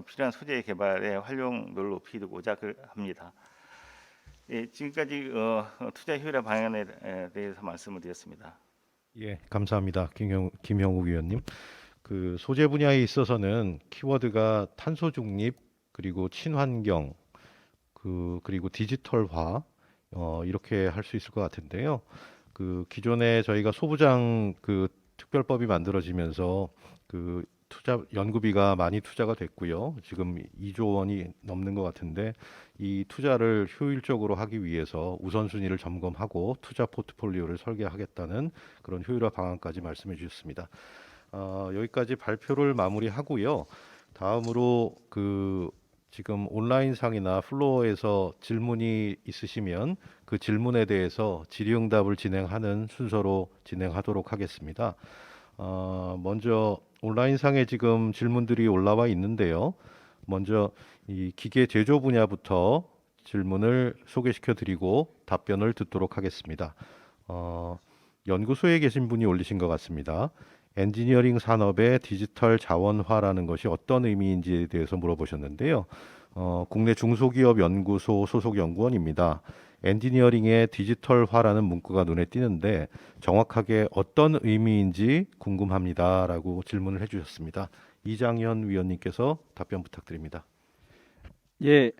S3: 필요한 소재 개발의 활용도를 높이고자 합니다. 예, 지금까지 투자 효율화 방안에 대해서 말씀을 드렸습니다.
S1: 예, 감사합니다. 김형욱 위원님. 그 소재 분야에 있어서는 키워드가 탄소 중립, 그리고 친환경, 그리고 디지털화 이렇게 할 수 있을 것 같은데요. 그 기존에 저희가 소부장 그 특별법이 만들어지면서 그 투자 연구비가 많이 투자가 됐고요. 지금 2조 원이 넘는 것 같은데 이 투자를 효율적으로 하기 위해서 우선순위를 점검하고 투자 포트폴리오를 설계하겠다는 그런 효율화 방안까지 말씀해 주셨습니다. 여기까지 발표를 마무리하고요. 다음으로 그 지금 온라인상이나 플로어에서 질문이 있으시면 그 질문에 대해서 질의응답을 진행하는 순서로 진행하도록 하겠습니다. 먼저 온라인상에 지금 질문들이 올라와 있는데요. 먼저 이 기계 제조 분야부터 질문을 소개시켜 드리고 답변을 듣도록 하겠습니다. 연구소에 계신 분이 올리신 것 같습니다. 엔지니어링 산업의 디지털 자원화라는 것이 어떤 의미인지에 대해서 물어보셨는데요. 국내 중소기업 연구소 소속 연구원입니다. 엔지니어링의 디지털화라는 문구가 눈에 띄는데 정확하게 어떤 의미인지 궁금합니다라고 질문을 해주셨습니다. 이장현 위원님께서 답변 부탁드립니다.
S2: 예,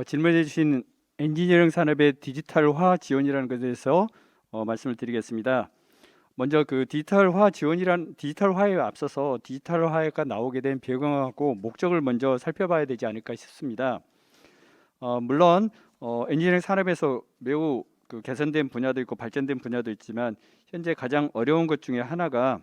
S2: 질문해 주신 엔지니어링 산업의 디지털화 지원이라는 것에 대해서 말씀을 드리겠습니다. 먼저 그 디지털화에 앞서서 디지털화가 나오게 된 배경하고 목적을 먼저 살펴봐야 되지 않을까 싶습니다. 물론 엔지니어링 산업에서 매우 그 개선된 분야도 있고 발전된 분야도 있지만 현재 가장 어려운 것 중에 하나가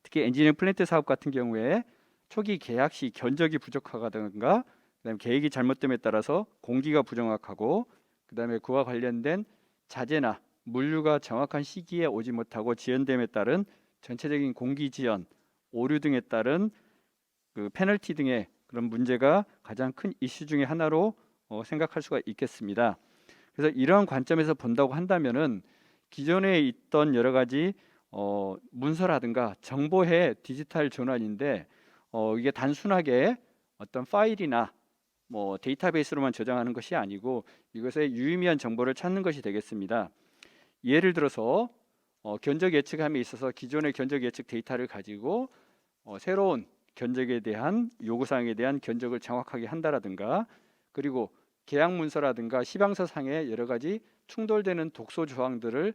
S2: 특히 엔지니어링 플랜트 사업 같은 경우에 초기 계약 시 견적이 부족하다든가 그다음에 계획이 잘못됨에 따라서 공기가 부정확하고 그다음에 그와 관련된 자재나 물류가 정확한 시기에 오지 못하고 지연됨에 따른 전체적인 공기 지연, 오류 등에 따른 그 페널티 등의 그런 문제가 가장 큰 이슈 중에 하나로 생각할 수가 있겠습니다. 그래서 이러한 관점에서 본다고 한다면은 기존에 있던 여러 가지 문서라든가 정보의 디지털 전환인데 이게 단순하게 어떤 파일이나 뭐 데이터베이스로만 저장하는 것이 아니고 이것의 유의미한 정보를 찾는 것이 되겠습니다. 예를 들어서 견적 예측함에 있어서 기존의 견적 예측 데이터를 가지고 새로운 견적에 대한 요구사항에 대한 견적을 정확하게 한다라든가 그리고 계약 문서라든가 시방서 상의 여러 가지 충돌되는 독소 조항들을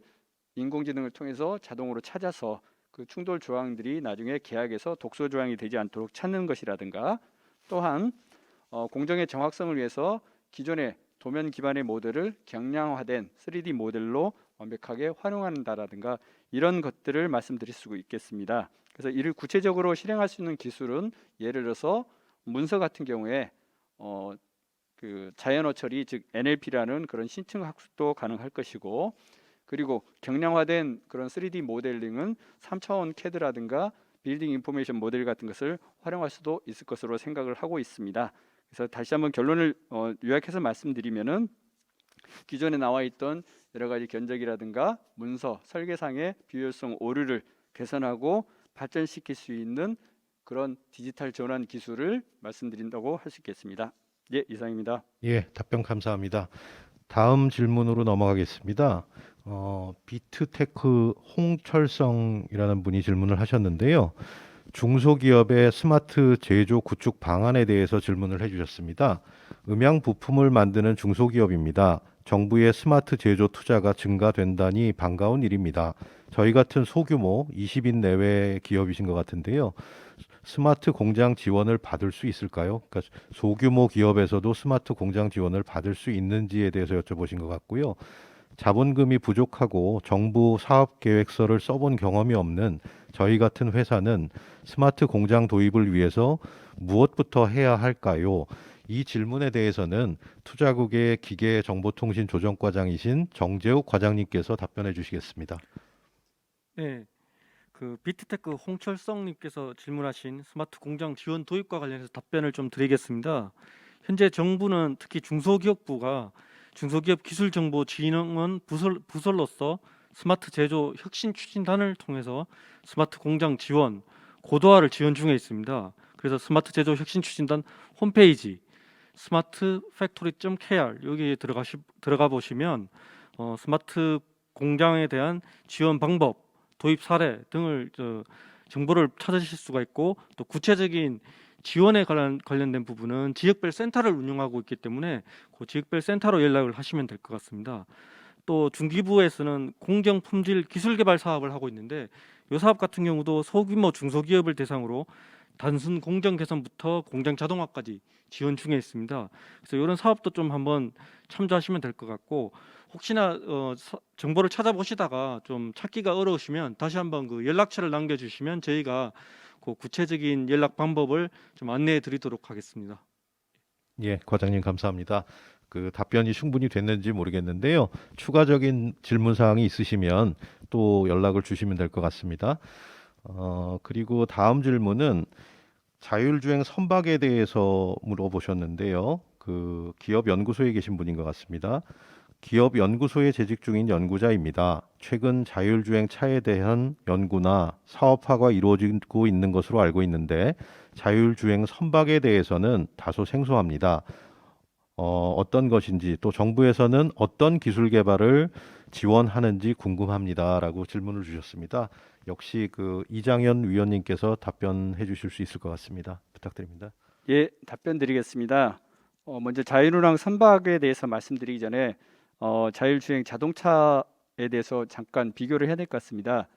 S2: 인공지능을 통해서 자동으로 찾아서 그 충돌 조항들이 나중에 계약에서 독소 조항이 되지 않도록 찾는 것이라든가 또한 공정의 정확성을 위해서 기존의 도면 기반의 모델을 경량화된 3D 모델로 완벽하게 활용한다라든가 이런 것들을 말씀드릴 수 있겠습니다. 그래서 이를 구체적으로 실행할 수 있는 기술은 예를 들어서 문서 같은 경우에 그 자연어 처리 즉 NLP라는 그런 신층 학습도 가능할 것이고 그리고 경량화된 그런 3D 모델링은 3차원 CAD라든가 빌딩 인포메이션 모델 같은 것을 활용할 수도 있을 것으로 생각을 하고 있습니다. 그래서 다시 한번 결론을 요약해서 말씀드리면은 기존에 나와 있던 여러 가지 견적이라든가 문서, 설계상의 비효율성 오류를 개선하고 발전시킬 수 있는 그런 디지털 전환 기술을 말씀드린다고 할 수 있겠습니다. 예, 이상입니다.
S1: 예, 답변 감사합니다. 다음 질문으로 넘어가겠습니다. 비트테크 홍철성이라는 분이 질문을 하셨는데요. 중소기업의 스마트 제조 구축 방안에 대해서 질문을 해주셨습니다. 음향 부품을 만드는 중소기업입니다. 정부의 스마트 제조 투자가 증가된다니 반가운 일입니다. 저희 같은 소규모 20인 내외 기업이신 것 같은데요. 스마트 공장 지원을 받을 수 있을까요? 그러니까 소규모 기업에서도 스마트 공장 지원을 받을 수 있는지에 대해서 여쭤보신 것 같고요. 자본금이 부족하고 정부 사업 계획서를 써본 경험이 없는 저희 같은 회사는 스마트 공장 도입을 위해서 무엇부터 해야 할까요? 이 질문에 대해서는 투자국의 기계정보통신조정과장이신 정재욱 과장님께서 답변해 주시겠습니다.
S4: 네, 그 비트테크 홍철성님께서 질문하신 스마트 공장 지원 도입과 관련해서 답변을 좀 드리겠습니다. 현재 정부는 특히 중소기업부가 중소기업 기술정보진흥원 부설로서 스마트 제조 혁신 추진단을 통해서 스마트 공장 지원 고도화를 지원 중에 있습니다. 그래서 스마트 제조 혁신 추진단 홈페이지 smartfactory.kr 여기에 들어가 보시면 스마트 공장에 대한 지원 방법, 도입 사례 등을 정보를 찾으실 수가 있고 또 구체적인 지원에 관련된 부분은 지역별 센터를 운영하고 있기 때문에 그 지역별 센터로 연락을 하시면 될 것 같습니다. 또 중기부에서는 공정 품질 기술 개발 사업을 하고 있는데 이 사업 같은 경우도 소규모 중소기업을 대상으로 단순 공정 개선부터 공장 자동화까지 지원 중에 있습니다. 그래서 이런 사업도 좀 한번 참조하시면 될 것 같고 혹시나 정보를 찾아보시다가 좀 찾기가 어려우시면 다시 한번 그 연락처를 남겨주시면 저희가 그 구체적인 연락 방법을 좀 안내해 드리도록 하겠습니다.
S1: 예, 과장님 감사합니다. 그 답변이 충분히 됐는지 모르겠는데요. 추가적인 질문 사항이 있으시면 또 연락을 주시면 될 것 같습니다. 그리고 다음 질문은 자율주행 선박에 대해서 물어보셨는데요. 그 기업 연구소에 계신 분인 것 같습니다. 기업 연구소에 재직 중인 연구자입니다. 최근 자율주행 차에 대한 연구나 사업화가 이루어지고 있는 것으로 알고 있는데 자율주행 선박에 대해서는 다소 생소합니다. 어떤 것인지 또 정부에서는 어떤 기술 개발을 지원하는지 궁금합니다라고 질문을 주셨습니다. 역시 그 이장현 위원님께서 답변해 주실 수 있을 것 같습니다. 부탁드립니다.
S2: 예, 답변 드리겠습니다. 먼저 자율운항 선박에 대해서 말씀드리기 전에 자율주행 자동차에 대해서 잠깐 비교를 해야 될 것 같습니다.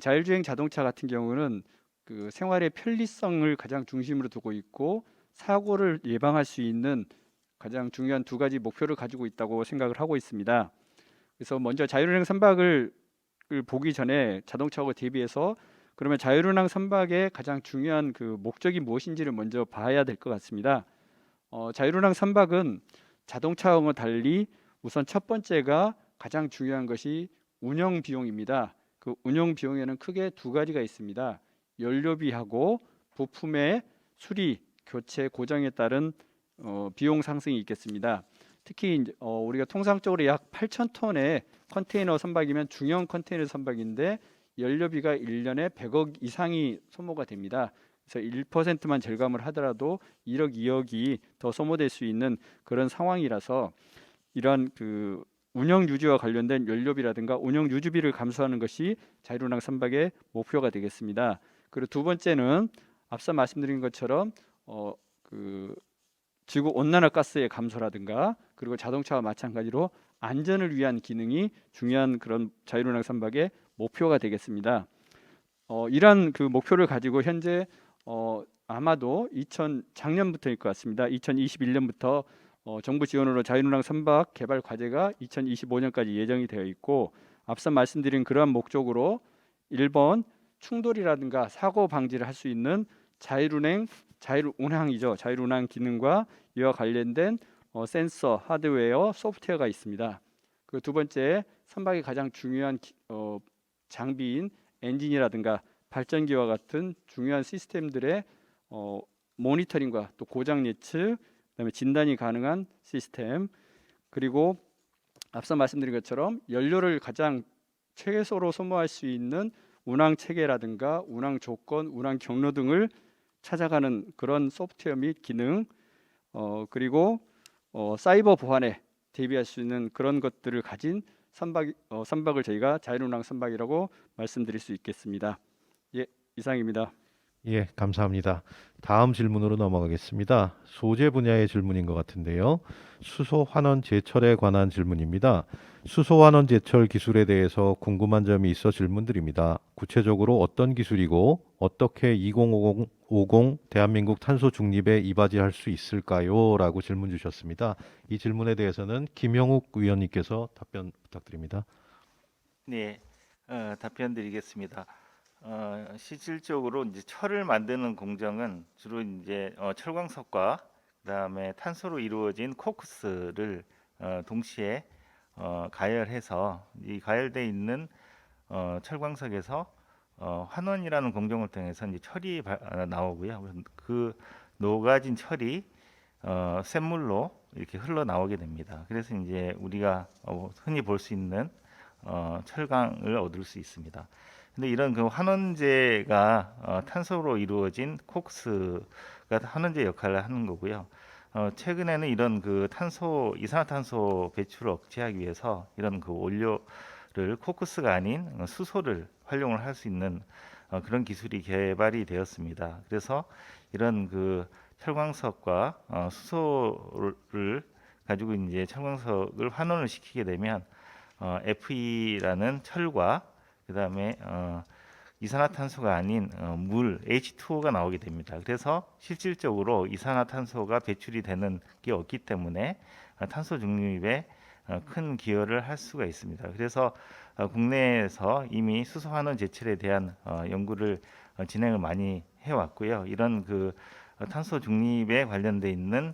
S2: 자율주행 자동차 같은 경우는 그 생활의 편리성을 가장 중심으로 두고 있고 사고를 예방할 수 있는 가장 중요한 두 가지 목표를 가지고 있다고 생각을 하고 있습니다. 그래서 먼저 자율운행 선박을 보기 전에 자동차하고 대비해서 그러면 자율운항 선박의 가장 중요한 그 목적이 무엇인지를 먼저 봐야 될 것 같습니다. 자율운항 선박은 자동차와는 달리 우선 첫 번째가 가장 중요한 것이 운영 비용입니다. 그 운영 비용에는 크게 두 가지가 있습니다. 연료비하고 부품의 수리, 교체, 고장에 따른 비용 상승이 있겠습니다. 특히 우리가 통상적으로 약 8,000톤의 컨테이너 선박이면 중형 컨테이너 선박인데 연료비가 1년에 100억 이상이 소모가 됩니다. 그래서 1%만 절감을 하더라도 1억, 2억이 더 소모될 수 있는 그런 상황이라서 이러한 그 운영 유지와 관련된 연료비라든가 운영 유지비를 감수하는 것이 자율운항 선박의 목표가 되겠습니다. 그리고 두 번째는 앞서 말씀드린 것처럼 그 지구 온난화 가스의 감소라든가 그리고 자동차와 마찬가지로 안전을 위한 기능이 중요한 그런 자율운항 선박의 목표가 되겠습니다. 이러한 그 목표를 가지고 현재 아마도 작년부터일 것 같습니다. 2021년부터 정부 지원으로 자율운항 선박 개발 과제가 2025년까지 예정이 되어 있고 앞서 말씀드린 그러한 목적으로 1번 충돌이라든가 사고 방지를 할 수 있는 자율운항이죠. 자율운항 기능과 이와 관련된 센서, 하드웨어, 소프트웨어가 있습니다. 그 두 번째 선박의 가장 중요한 장비인 엔진이라든가 발전기와 같은 중요한 시스템들의 모니터링과 또 고장 예측, 그다음에 진단이 가능한 시스템, 그리고 앞서 말씀드린 것처럼 연료를 가장 최소로 소모할 수 있는 운항 체계라든가 운항 조건, 운항 경로 등을 찾아가는 그런 소프트웨어 및 기능, 그리고 사이버 보안에 대비할 수 있는 그런 것들을 가진 선박을 저희가 자율운항 선박이라고 말씀드릴 수 있겠습니다. 예, 이상입니다.
S1: 예, 감사합니다. 다음 질문으로 넘어가겠습니다. 소재 분야의 질문인 것 같은데요. 수소 환원 제철에 관한 질문입니다. 수소 환원 제철 기술에 대해서 궁금한 점이 있어 질문드립니다. 구체적으로 어떤 기술이고 어떻게 2050 대한민국 탄소 중립에 이바지할 수 있을까요? 라고 질문 주셨습니다. 이 질문에 대해서는 김영욱 위원님께서 답변 부탁드립니다.
S3: 네, 답변 드리겠습니다. 실질적으로 이제 철을 만드는 공정은 주로 이제 철광석과 그다음에 탄소로 이루어진 코크스를 동시에 가열해서 이 가열돼 있는 철광석에서 환원이라는 공정을 통해서 이제 철이 나오고요. 그 녹아진 철이 샘물로 이렇게 흘러나오게 됩니다. 그래서 이제 우리가 흔히 볼 수 있는 철강을 얻을 수 있습니다. 근데 이런 그 환원제가 탄소로 이루어진 콕스가 환원제 역할을 하는 거고요. 최근에는 이런 그 이산화탄소 배출을 억제하기 위해서 이런 그 원료를 코크스가 아닌 수소를 활용을 할 수 있는 그런 기술이 개발이 되었습니다. 그래서 이런 그 철광석과 수소를 가지고 이제 철광석을 환원을 시키게 되면 FE라는 철과 그다음에 이산화탄소가 아닌 물 H2O가 나오게 됩니다. 그래서 실질적으로 이산화탄소가 배출이 되는 게 없기 때문에 탄소 중립에 큰 기여를 할 수가 있습니다. 그래서 국내에서 이미 수소 환원 제철에 대한 연구를 진행을 많이 해왔고요. 이런 그 탄소 중립에 관련돼 있는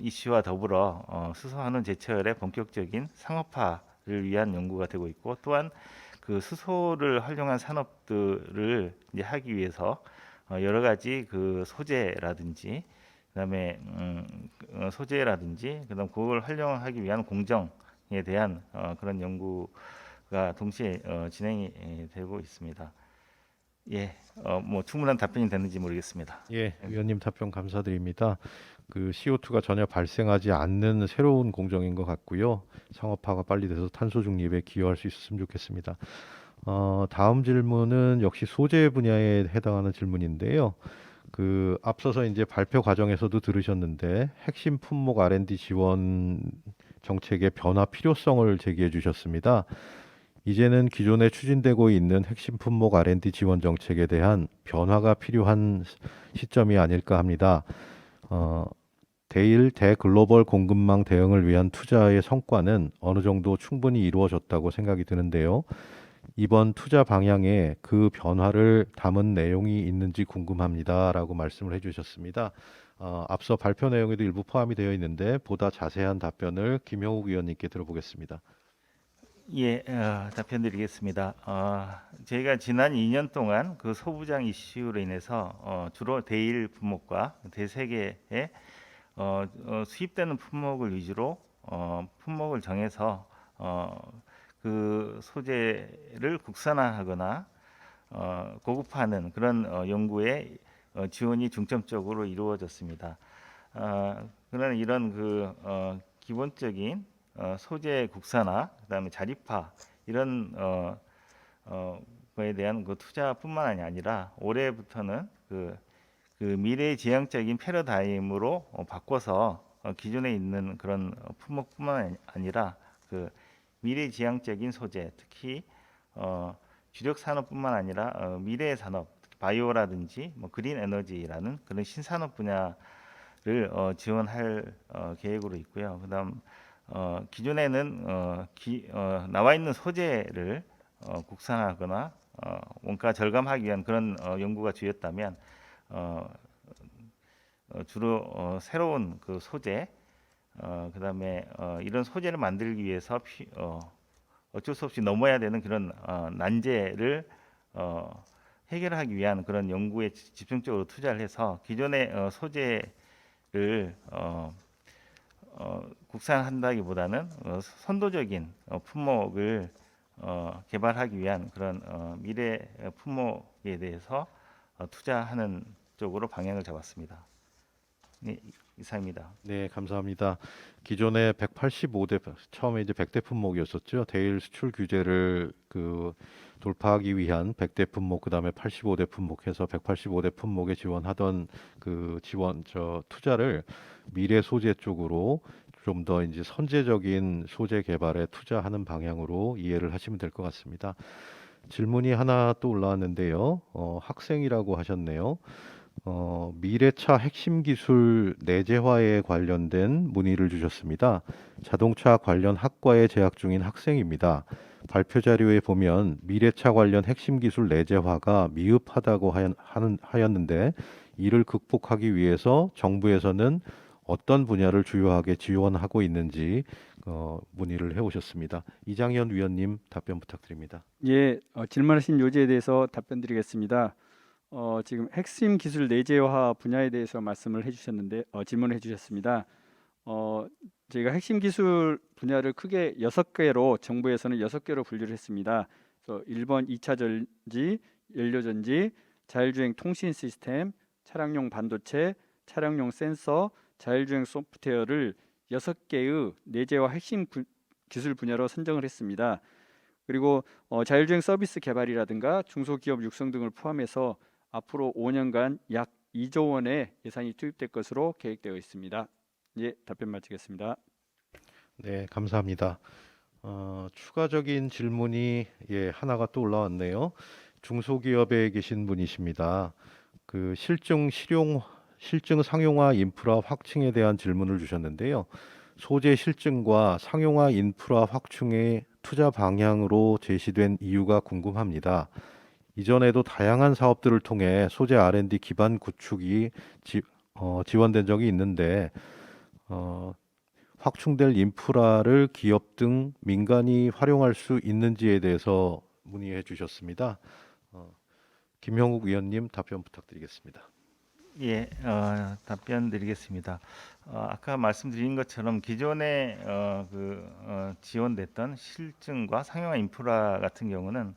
S3: 이슈와 더불어 수소 환원 제철의 본격적인 상업화를 위한 연구가 되고 있고 또한 그 수소를 활용한 산업들을 이제 하기 위해서 여러 가지 그 소재라든지 그다음에 소재라든지 그다음 그걸 활용하기 위한 공정에 대한 그런 연구가 동시에 진행이 되고 있습니다. 예, 뭐 충분한 답변이 됐는지 모르겠습니다.
S1: 예, 위원님 답변 감사드립니다. 그 CO2가 전혀 발생하지 않는 새로운 공정인 것 같고요. 상업화가 빨리 돼서 탄소 중립에 기여할 수 있었으면 좋겠습니다. 다음 질문은 역시 소재 분야에 해당하는 질문인데요. 그 앞서서 이제 발표 과정에서도 들으셨는데 핵심 품목 R&D 지원 정책의 변화 필요성을 제기해 주셨습니다. 이제는 기존에 추진되고 있는 핵심 품목 R&D 지원 정책에 대한 변화가 필요한 시점이 아닐까 합니다. 대글로벌 공급망 대응을 위한 투자의 성과는 어느 정도 충분히 이루어졌다고 생각이 드는데요. 이번 투자 방향에 그 변화를 담은 내용이 있는지 궁금합니다라고 말씀을 해주셨습니다. 앞서 발표 내용에도 일부 포함이 되어 있는데 보다 자세한 답변을 김영욱 위원님께 들어보겠습니다.
S3: 예, 답변드리겠습니다. 저희가 지난 2년 동안 그 소부장 이슈로 인해서 주로 대일 품목과 대세계의 수입되는 품목을 위주로 품목을 정해서 그 소재를 국산화하거나 고급화하는 그런 연구에 지원이 중점적으로 이루어졌습니다. 그러나 이런 그 기본적인 소재 국산화, 그다음에 자립화 이런 거에 대한 그 투자뿐만 아니라 올해부터는 그 미래지향적인 패러다임으로 바꿔서 기존에 있는 그런 품목뿐만 아니라 그 미래지향적인 소재, 특히 주력 산업뿐만 아니라 미래의 산업, 특히 바이오라든지 뭐 그린 에너지라는 그런 신산업 분야를 지원할 계획으로 있고요. 그다음 기존에는 나와 있는 소재를 국산화하거나 원가 절감하기 위한 그런 연구가 주였다면 주로 새로운 그 소재, 그다음에 이런 소재를 만들기 위해서 어쩔 수 없이 넘어야 되는 그런 난제를 해결하기 위한 그런 연구에 집중적으로 투자를 해서 기존의 소재를 국산한다기보다는 선도적인 품목을 개발하기 위한 그런 미래 품목에 대해서 투자하는 쪽으로 방향을 잡았습니다. 네, 이상입니다.
S1: 네, 감사합니다. 기존에 185대 처음에 이제 100대 품목이었었죠. 대일 수출 규제를 그 돌파하기 위한 100대 품목 그다음에 85대 품목 해서 185대 품목에 지원하던 그 투자를 미래 소재 쪽으로 좀 더 이제 선제적인 소재 개발에 투자하는 방향으로 이해를 하시면 될 것 같습니다. 질문이 하나 또 올라왔는데요. 학생이라고 하셨네요. 미래차 핵심 기술 내재화에 관련된 문의를 주셨습니다. 자동차 관련 학과에 재학 중인 학생입니다. 발표 자료에 보면 미래차 관련 핵심 기술 내재화가 미흡하다고 하였는데 이를 극복하기 위해서 정부에서는 어떤 분야를 주요하게 지원하고 있는지 문의를 해오셨습니다. 이장현 위원님 답변 부탁드립니다.
S2: 예, 질문하신 요지에 대해서 답변드리겠습니다. 지금 핵심 기술 내재화 분야에 대해서 말씀을 해주셨는데 질문을 해주셨습니다. 저희가 핵심 기술 분야를 크게 6개로 정부에서는 6개로 분류를 했습니다. 그래서 1번 2차 전지, 연료전지, 자율주행 통신 시스템, 차량용 반도체, 차량용 센서, 자율주행 소프트웨어를 6개의 내재화 핵심 기술 분야로 선정을 했습니다. 그리고 자율주행 서비스 개발이라든가 중소기업 육성 등을 포함해서 앞으로 5년간 약 2조 원의 예산이 투입될 것으로 계획되어 있습니다. 예, 답변 마치겠습니다.
S1: 네, 감사합니다. 추가적인 질문이 하나가 또 올라왔네요. 중소기업에 계신 분이십니다. 그 실증 상용화 인프라 확충에 대한 질문을 주셨는데요. 소재 실증과 상용화 인프라 확충의 투자 방향으로 제시된 이유가 궁금합니다. 이전에도 다양한 사업들을 통해 소재 R&D 기반 구축이 지원된 적이 있는데 확충될 인프라를 기업 등 민간이 활용할 수 있는지에 대해서 문의해 주셨습니다. 김형욱 위원님 답변 부탁드리겠습니다.
S3: 예, 답변 드리겠습니다. 아까 말씀드린 것처럼 기존에 지원됐던 실증과 상용화 인프라 같은 경우는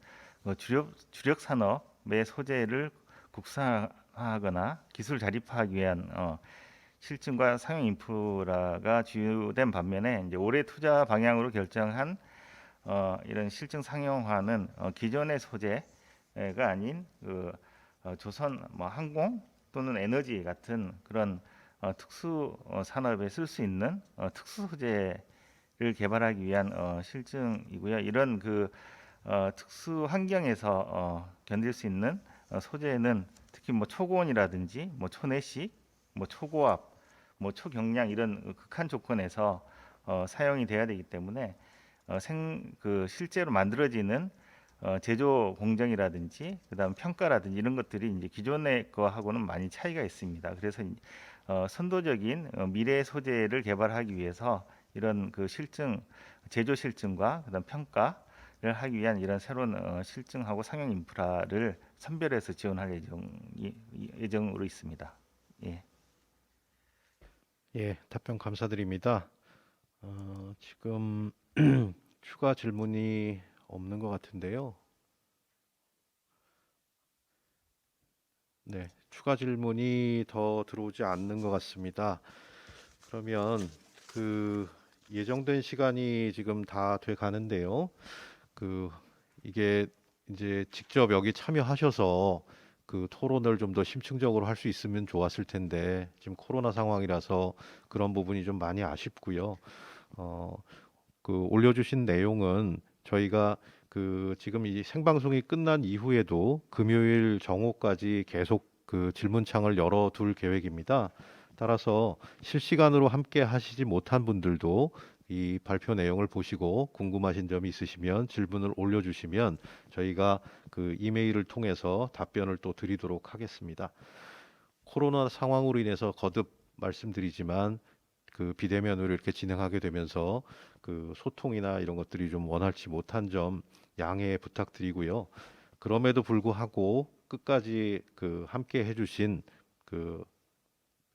S3: 주력 산업의 소재를 국산화하거나 기술 자립화하기 위한 실증과 상용 인프라가 주요된 반면에 이제 올해 투자 방향으로 결정한 이런 실증 상용화는 기존의 소재가 아닌 조선 항공 또는 에너지 같은 그런 특수 산업에 쓸 수 있는 특수 소재를 개발하기 위한 실증이고요. 이런 특수 환경에서 견딜 수 있는 소재는 특히 초고온이라든지 초내식, 초고압, 초경량 이런 극한 조건에서 사용이 돼야 되기 때문에 실제로 만들어지는 제조 공정이라든지 그다음 평가라든지 이런 것들이 이제 기존의 거하고는 많이 차이가 있습니다. 그래서 선도적인 미래 소재를 개발하기 위해서 이런 제조 실증과 그다음 평가를 하기 위한 이런 새로운 실증하고 상용 인프라를 선별해서 지원할 예정으로 있습니다. 예.
S1: 예, 답변 감사드립니다. 지금 추가 질문이 없는 것 같은데요. 네, 추가 질문이 더 들어오지 않는 것 같습니다. 그러면 예정된 시간이 지금 다 돼 가는데요. 이게 이제 직접 여기 참여하셔서 토론을 좀 더 심층적으로 할 수 있으면 좋았을 텐데 지금 코로나 상황이라서 그런 부분이 좀 많이 아쉽고요. 어, 올려주신 내용은 저희가 지금 이 생방송이 끝난 이후에도 금요일 정오까지 계속 질문창을 열어둘 계획입니다. 따라서 실시간으로 함께 하시지 못한 분들도 이 발표 내용을 보시고 궁금하신 점이 있으시면 질문을 올려주시면 저희가 이메일을 통해서 답변을 또 드리도록 하겠습니다. 코로나 상황으로 인해서 거듭 말씀드리지만 비대면으로 이렇게 진행하게 되면서 소통이나 이런 것들이 좀 원활치 못한 점 양해 부탁드리고요. 그럼에도 불구하고 끝까지 함께 해주신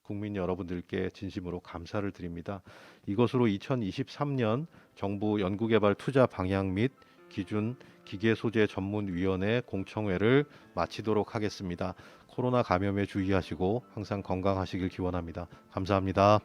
S1: 국민 여러분들께 진심으로 감사를 드립니다. 이것으로 2023년 정부 연구개발 투자 방향 및 기준 기계소재전문위원회 공청회를 마치도록 하겠습니다. 코로나 감염에 주의하시고 항상 건강하시길 기원합니다. 감사합니다.